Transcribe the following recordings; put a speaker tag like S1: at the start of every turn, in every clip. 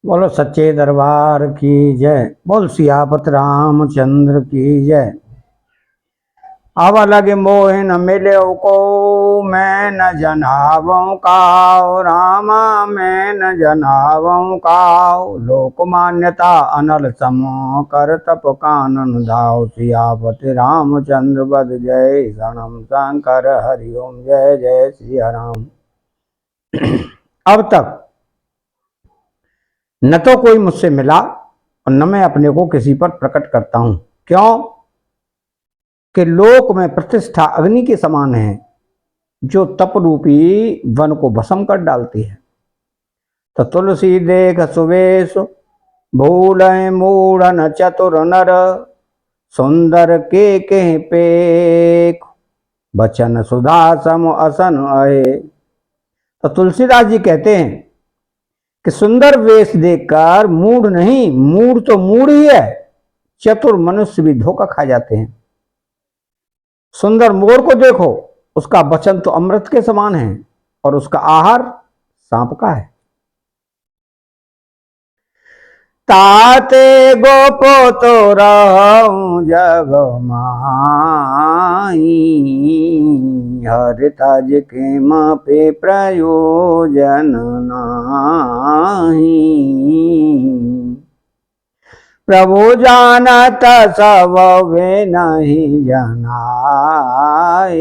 S1: बोलो सच्चे दरबार की जय। बोल सियापत रामचंद्र की जय। आवा लगे मोहे न मिले को, मैं न जनावों काओ रामा, मैं न जनावों काओ। लोक मान्यता अनल समो, कर तप कानन दाओ। सियापत रामचंद्र बद जय, शरणम शंकर हरिओम जय जय सिया राम। अब तक न तो कोई मुझसे मिला और न मैं अपने को किसी पर प्रकट करता हूं। क्यों कि लोक में प्रतिष्ठा अग्नि के समान है, जो तप रूपी वन को भस्म कर डालती है। तो तुलसी देख सुवेश, भूल मूढ़ न चतुर नर। सुंदर के पेख, बचन सुधा सम असन आए। तो तुलसीदास जी कहते हैं कि सुंदर वेश देखकर मूढ़ नहीं, मूढ़ तो मूढ़ ही है, चतुर मनुष्य भी धोखा खा जाते हैं। सुंदर मोर को देखो, उसका वचन तो अमृत के समान है और उसका आहार सांप का है। ताते गोपो तो रहूं जग माई, हर ताज के पे प्रयोजन नाही। प्रभु जानत सब वे नहीं जनाए,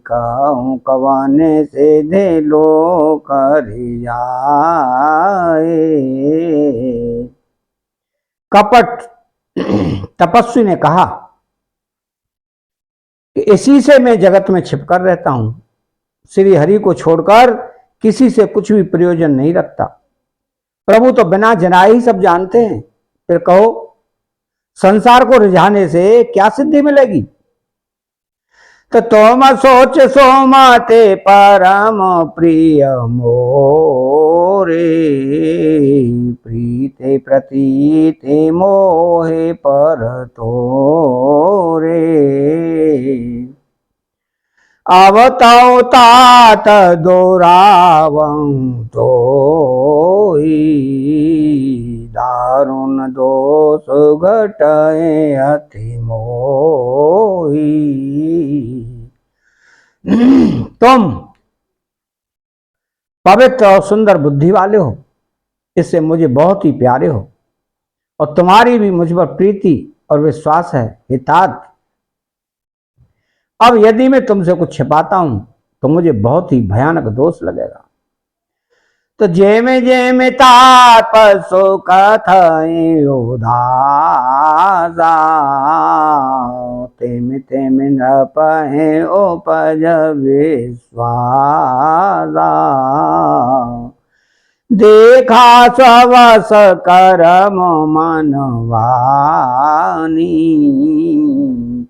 S1: कहूँ कवने से दे लो कर जाए। कपट तपस्वी ने कहा कि इसी से मैं जगत में छिपकर रहता हूं, श्री हरि को छोड़कर किसी से कुछ भी प्रयोजन नहीं रखता। प्रभु तो बिना जनाए ही सब जानते हैं, फिर कहो संसार को रिझाने से क्या सिद्धि मिलेगी। तो तुम सोच सोमाते परम प्रिय मोरे, प्रीते प्रतीते मोहे पर तोरे। आवताओ तात दोरावं तो दारुण दोष घटए अति मोही। तुम पवित्र और सुंदर बुद्धि वाले हो, इससे मुझे बहुत ही प्यारे हो और तुम्हारी भी मुझ पर प्रीति और विश्वास है हितात। अब यदि मैं तुमसे कुछ छिपाता हूं तो मुझे बहुत ही भयानक दोष लगेगा। तो जेमे तात सो कथई उदासा, तेमे तेमे नृपहे उपज विश्वासा। देखा स्वस करम मनवानी,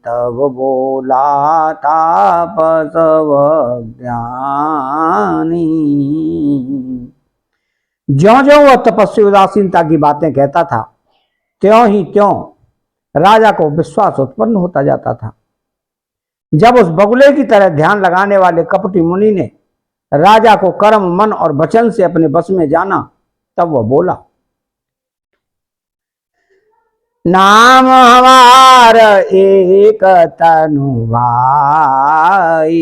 S1: तब बोला तापसव ज्ञानी। ज्यों ज्यों वह तपस्वी उदासीनता की बातें कहता था, त्यों ही त्यों राजा को विश्वास उत्पन्न होता जाता था। जब उस बगुले की तरह ध्यान लगाने वाले कपटी मुनि ने राजा को कर्म मन और वचन से अपने बस में जाना, तब वह बोला, नाम हमार एक तनु भाई,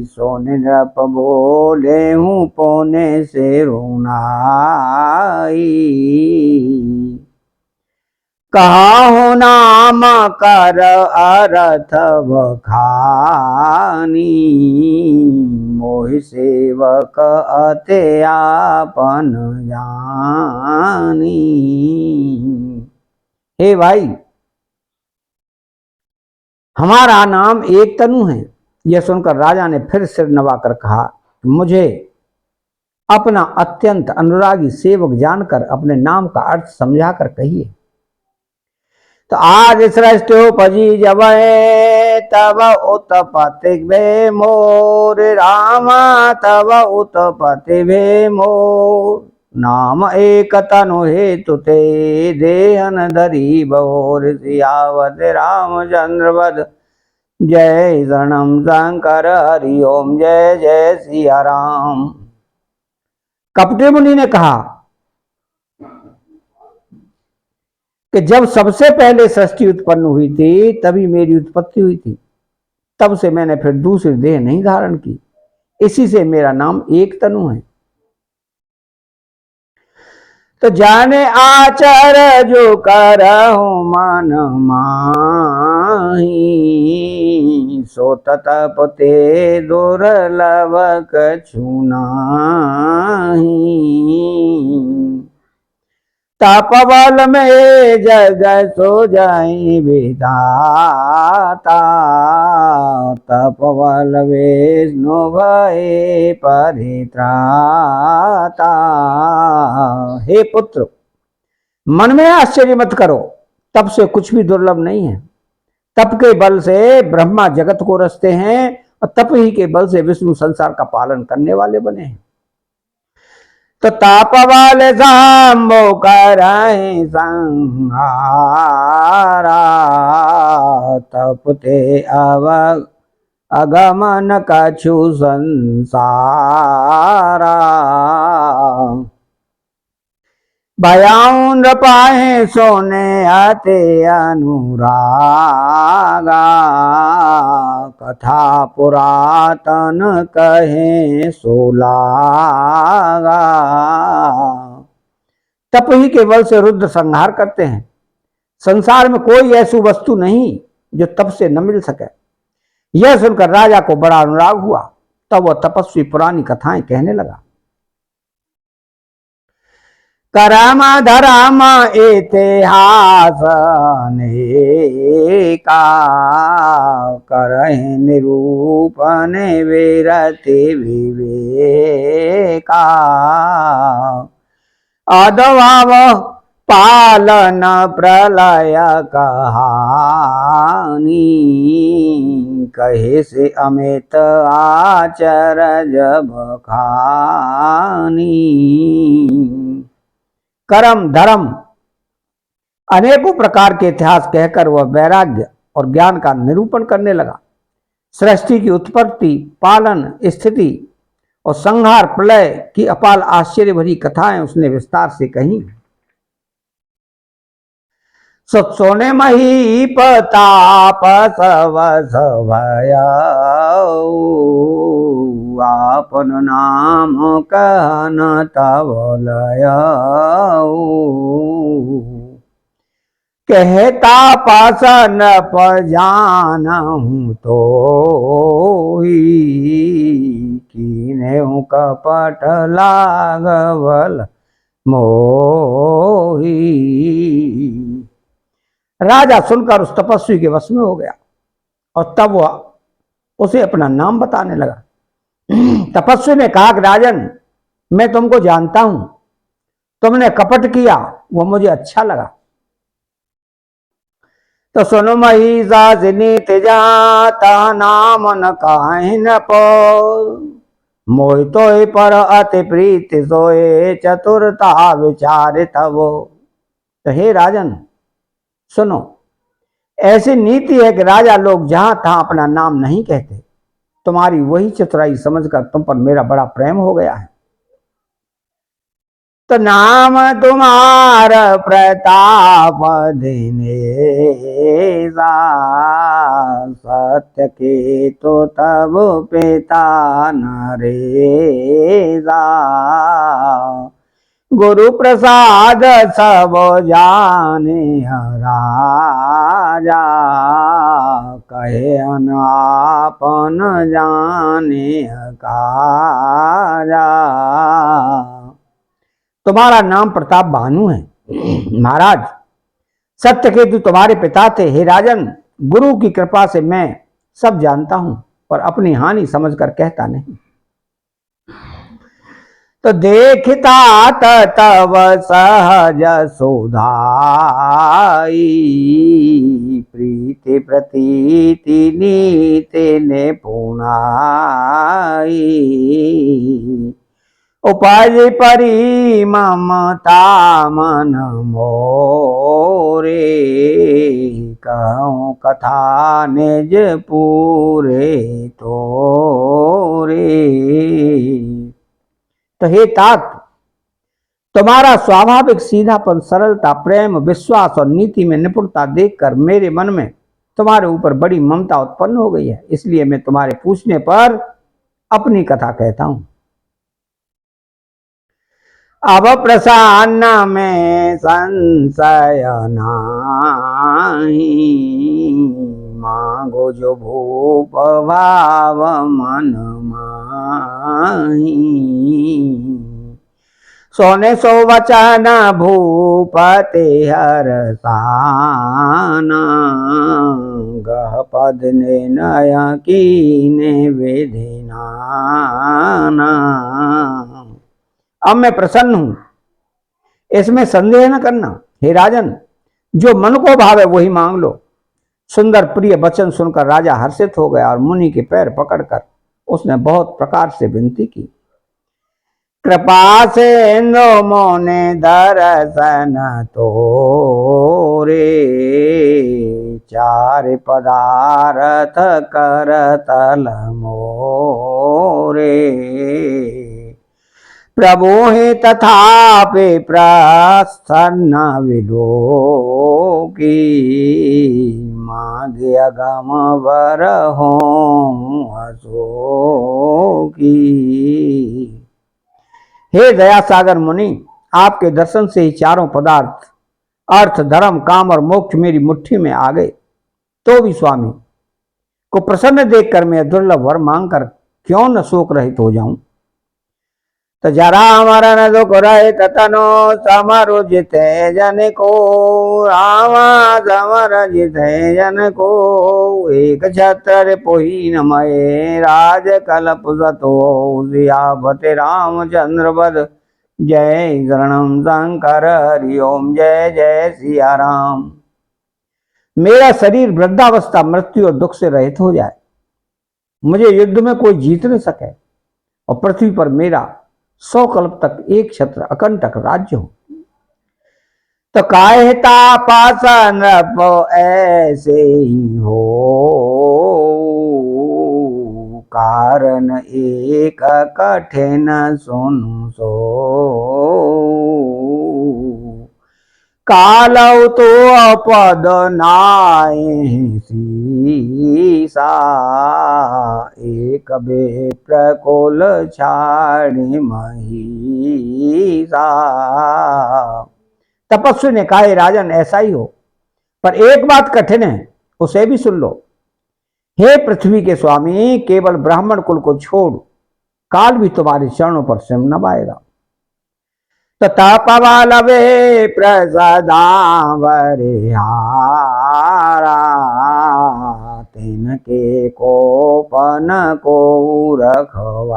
S1: सोने नृप बोले हूँ पोने से रुनाई। कहो नाम कर अर्थ बखानी, मोहि सेवक अते आपन जानी। हे भाई, हमारा नाम एक तनु है। यह सुनकर राजा ने फिर सिर नवाकर कहा, मुझे अपना अत्यंत अनुरागी सेवक जानकर अपने नाम का अर्थ समझाकर कहिए। तो आज सृष्टोपजी जब तब उत्पत्ति भे मोर रामा, तब उत्पत्ति भे मोर। नाम एक तनु हेतु ते, देहन धरी बहोर। सियावत रामचंद्र वद जय, शरणम शंकर हरिओम जय जय सिया राम। कपटे मुनि ने कहा कि जब सबसे पहले सृष्टि उत्पन्न हुई थी तभी मेरी उत्पत्ति हुई थी, तब से मैंने फिर दूसरी देह नहीं धारण की, इसी से मेरा नाम एक तनु है। तो जाने आचर जो करहु मन माही, सो तप ते दुर्लभ कछु नाहि। तप बल में जग सो जाई विधाता, तप बल विष्णु भये परित्राता। हे पुत्र, मन में आश्चर्य मत करो, तप से कुछ भी दुर्लभ नहीं है। तप के बल से ब्रह्मा जगत को रचते हैं और तप ही के बल से विष्णु संसार का पालन करने वाले बने हैं। तो ताप वाले सांबो करहि संहारा, तपते अगमन कछु संसारा। भयाउन पाए सोने अते अनुरागा, कथा पुरातन कहे सोलागा। तप ही के बल से रुद्र संहार करते हैं। संसार में कोई ऐसी वस्तु नहीं जो तप से न मिल सके। यह सुनकर राजा को बड़ा अनुराग हुआ, तब वह तपस्वी पुरानी कथाएं कहने लगा। करम धर्म इतिहास अनेका, करहि निरूपण विरति विवेका। अद्भव पालन प्रलय कहानी, कहे से अमित आचर जब खानी। कर्म धर्म अनेकों प्रकार के इतिहास कहकर वह वैराग्य और ज्ञान का निरूपण करने लगा। सृष्टि की उत्पत्ति, पालन, स्थिति और संहार प्रलय की अपार आश्चर्य भरी कथाएं उसने विस्तार से कही। सोने मही प्रताप सब भया, आपन नाम कहन तब लय। कहता पासन पजानहु तो कीन्हु कपट लागवल मोही। राजा सुनकर उस तपस्वी के वश में हो गया और तब वह उसे अपना नाम बताने लगा। तपस्वी ने कहा कि राजन, मैं तुमको जानता हूं, तुमने कपट किया वो मुझे अच्छा लगा। तो सुनो महिषा नीत जाता नाम न काहे न पो, मोहि तोहि पर अति प्रीति सोए चतुरता विचारित वो। तो हे राजन सुनो, ऐसी नीति है कि राजा लोग जहां तहां अपना नाम नहीं कहते। तुम्हारी वही चतुराई समझकर तुम पर मेरा बड़ा प्रेम हो गया है। तो नाम तुम्हारा प्रताप दिनेसा, सत्य के तो तब पिता नरेसा। गुरु प्रसाद सब जाने राजा, कहे अनापन जाने काजा। तुम्हारा नाम प्रताप भानु है महाराज। सत्यकेतु तुम्हारे पिता थे। हे राजन, गुरु की कृपा से मैं सब जानता हूं, पर अपनी हानि समझकर कहता नहीं। तो देखता तब सहज सुधाई, प्रीति प्रतीति नीति ने पुनाई। उपज परी ममता मन मोरे, कहूँ कथा निज पूरे तोरे। तो हे तात, तुम्हारा स्वाभाविक सीधापन, सरलता, प्रेम, विश्वास और नीति में निपुणता देखकर मेरे मन में तुम्हारे ऊपर बड़ी ममता उत्पन्न हो गई है। इसलिए मैं तुम्हारे पूछने पर अपनी कथा कहता हूं। अब प्रसन्न में संशय नाही, मांगो जो भूप भाव मन माही। सोने सो वचन भूपते हरसाना, गह पद ने नय कीने विधिनाना। अब मैं प्रसन्न हूं, इसमें संदेह न करना। हे राजन, जो मन को भावे वही मांग लो। सुंदर प्रिय वचन सुनकर राजा हर्षित हो गया और मुनि के पैर पकड़कर उसने बहुत प्रकार से विनती की। कृपा से इंद्र मोने दर्शन तोरे, चार पदार्थ कर तल मोरे। प्रभु ही तथापि प्रसन्न विलोकी, मांगे अगम वर हो अशोकी। हे दया सागर मुनि, आपके दर्शन से ही चारों पदार्थ अर्थ, धर्म, काम और मोक्ष मेरी मुट्ठी में आ गए। तो भी स्वामी को प्रसन्न देखकर मैं दुर्लभ वर मांगकर क्यों न शोक रहित हो जाऊं। तो जरा मरण दुख रहित तनो समरुजित जन को, रामा समरजित जन को। एक छत्र पुहीन मये राज कल्प सतो, सियापति रामचंद्र बद जय शरणम शंकर हरि ओम। जय जय सिया राम। मेरा शरीर वृद्धावस्था, मृत्यु और दुख से रहित हो जाए, मुझे युद्ध में कोई जीत न सके और पृथ्वी पर मेरा 100 कल्प तक एक छत्र अकंटक राज्य हो। तो कायता पासन ऐसे ही हो, कारण एक कठिन सुनु सो। कालौ तो अपद नाय सीसा, एक बेप्र कुल छाड़ी महिषा। तपस्वी ने कहा, राजन ऐसा ही हो, पर एक बात कठिन है, उसे भी सुन लो। हे पृथ्वी के स्वामी, केवल ब्राह्मण कुल को छोड़ काल भी तुम्हारे चरणों पर सिर नवाएगा। तपवालवे प्रसदावरे हारा, तिनके कोपन को रखवारा।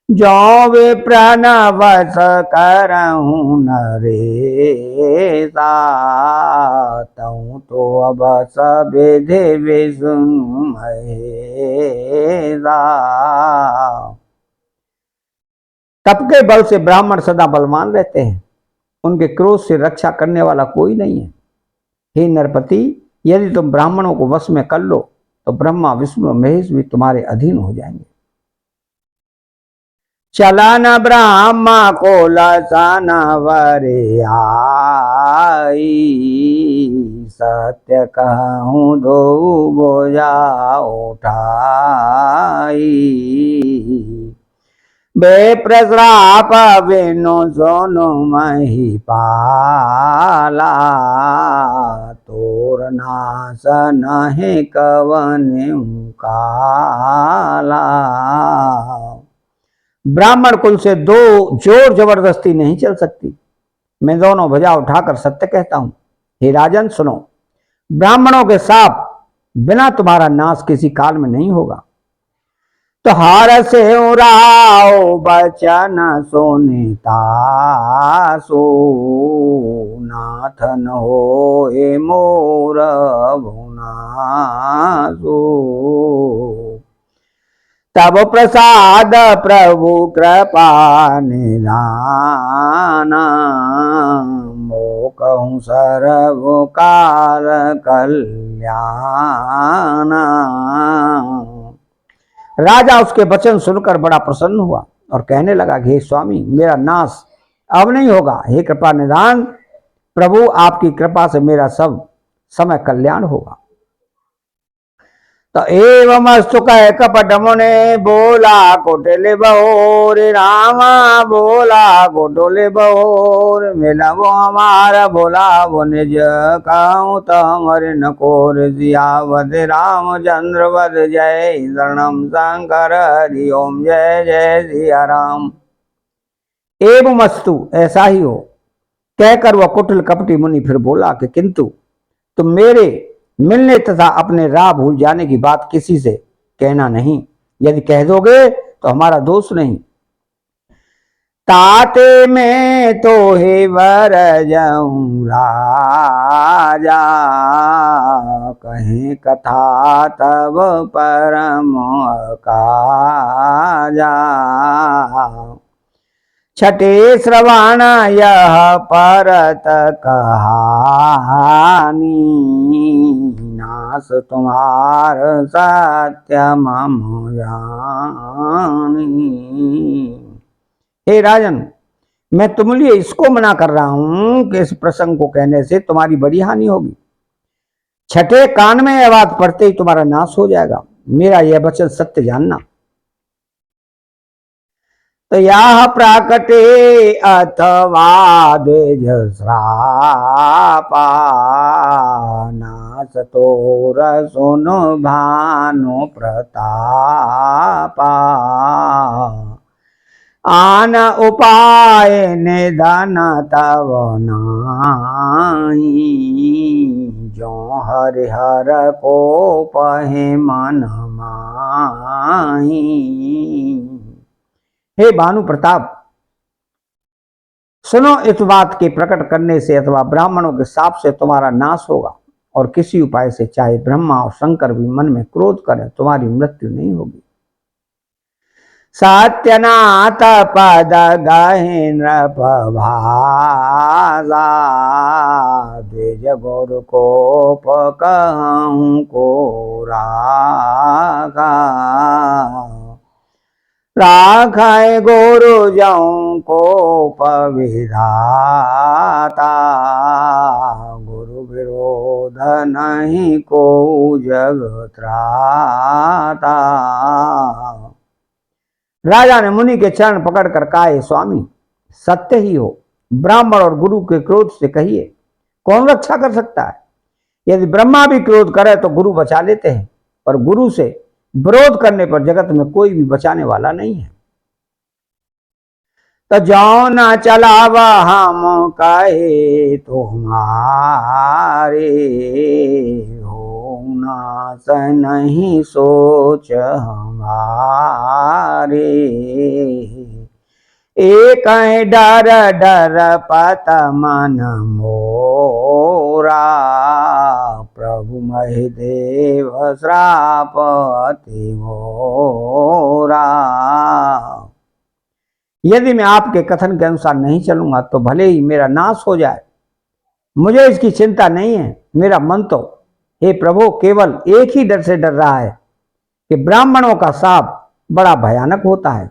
S1: जो वे प्रणवस करहूँ नरेसा, तऊ तो अब सब विधि विष्णु महेशा। तप के बल से ब्राह्मण सदा बलवान रहते हैं, उनके क्रोध से रक्षा करने वाला कोई नहीं है। हे नरपति, यदि तुम ब्राह्मणों को वश में कर लो तो ब्रह्मा विष्णु महेश भी तुम्हारे अधीन हो जाएंगे। चलन ब्रह्मा को लसन वरे आई, सत्य कहूँ दो बोझा उठाई। बेप्रश्राप विनु सोनु महिपाला, तोर नाश नहे कवन काला। ब्राह्मण कुल से दो जोर जबरदस्ती नहीं चल सकती। मैं दोनों भुजा उठाकर सत्य कहता हूं। हे राजन सुनो, ब्राह्मणों के साथ बिना तुम्हारा नाश किसी काल में नहीं होगा। तो हार से उराओ बचन सुनिता सो, नाथन हो ए मोर भुनासो। तब प्रसाद प्रभु कृपा निधाना, मोकहूँ सर्व काल कल्याणा। राजा उसके वचन सुनकर बड़ा प्रसन्न हुआ और कहने लगा कि हे स्वामी, मेरा नाश अब नहीं होगा। हे कृपा निधान प्रभु, आपकी कृपा से मेरा सब समय कल्याण होगा। तो एवं अस्तु कह कपट मुने बोला कोटले बहोर, रामा बोला कोटले बहोर, मिला वो हमारा बोला वो निज कहूँ तमर नकोर, जियावत रामचंद्र वद जय शरणम शंकर हरि ओम जय जय सिया राम। एवं अस्तु, ऐसा ही हो, कहकर वह कुटिल कपटी मुनि फिर बोला कि किंतु तुम मेरे मिलने तथा अपने राह भूल जाने की बात किसी से कहना नहीं। यदि कह दोगे तो हमारा दोष नहीं। ताते में तो हे वर जाऊं राजा, कहीं कथा तब परम काजा। छठे श्रवण यह परत कहानी, नास तुम्हार सत्य मम जानी। हे राजन, मैं तुम लिए इसको मना कर रहा हूं कि इस प्रसंग को कहने से तुम्हारी बड़ी हानि होगी। छठे कान में यह बात पढ़ते ही तुम्हारा नाश हो जाएगा। मेरा यह वचन सत्य जानना। तो यह प्राकटे अथवा द्विजश्रापा, नास तोर सुन भानु प्रतापा। आन उपाय निधन तव नाही, जो हरिहर को पहे मन माही। हे भानु प्रताप, सुनो, इस बात के प्रकट करने से अथवा ब्राह्मणों के शाप से तुम्हारा नाश होगा, और किसी उपाय से चाहे ब्रह्मा और शंकर भी मन में क्रोध करें तुम्हारी मृत्यु नहीं होगी। सत्यनाथ पद गहे नृपभाषा, द्विज गुरु कोप कहूँ को रागा। राखाए गुरु जऊँ को पविधाता, गुरु विरोध नहीं को जग त्राता। राजा ने मुनि के चरण पकड़कर कहा, स्वामी सत्य ही हो, ब्राह्मण और गुरु के क्रोध से कहिए कौन रक्षा कर सकता है। यदि ब्रह्मा भी क्रोध करे तो गुरु बचा लेते हैं, पर गुरु से विरोध करने पर जगत में कोई भी बचाने वाला नहीं है। तो जो न चलावा हम कहे तुम्हारे, हो नास नहीं सोच हमारे। एक डर डर पत मन मोरा, प्रभु महिदेव श्राप अति घोरा। यदि मैं आपके कथन के अनुसार नहीं चलूंगा तो भले ही मेरा नाश हो जाए, मुझे इसकी चिंता नहीं है। मेरा मन तो हे प्रभु केवल एक ही डर से डर रहा है कि ब्राह्मणों का शाप बड़ा भयानक होता है।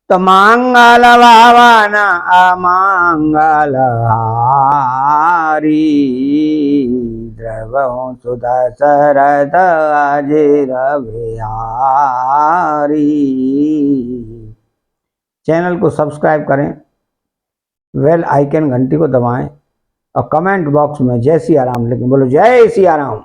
S1: तो मांगल भावन अमांगल हारी, द्रवहु सुदशरथ अजिर बिहारी। चैनल को सब्सक्राइब करें, बेल आइकन घंटी को दबाएं और कमेंट बॉक्स में जय सिया राम लिखें। बोलो जय सिया राम।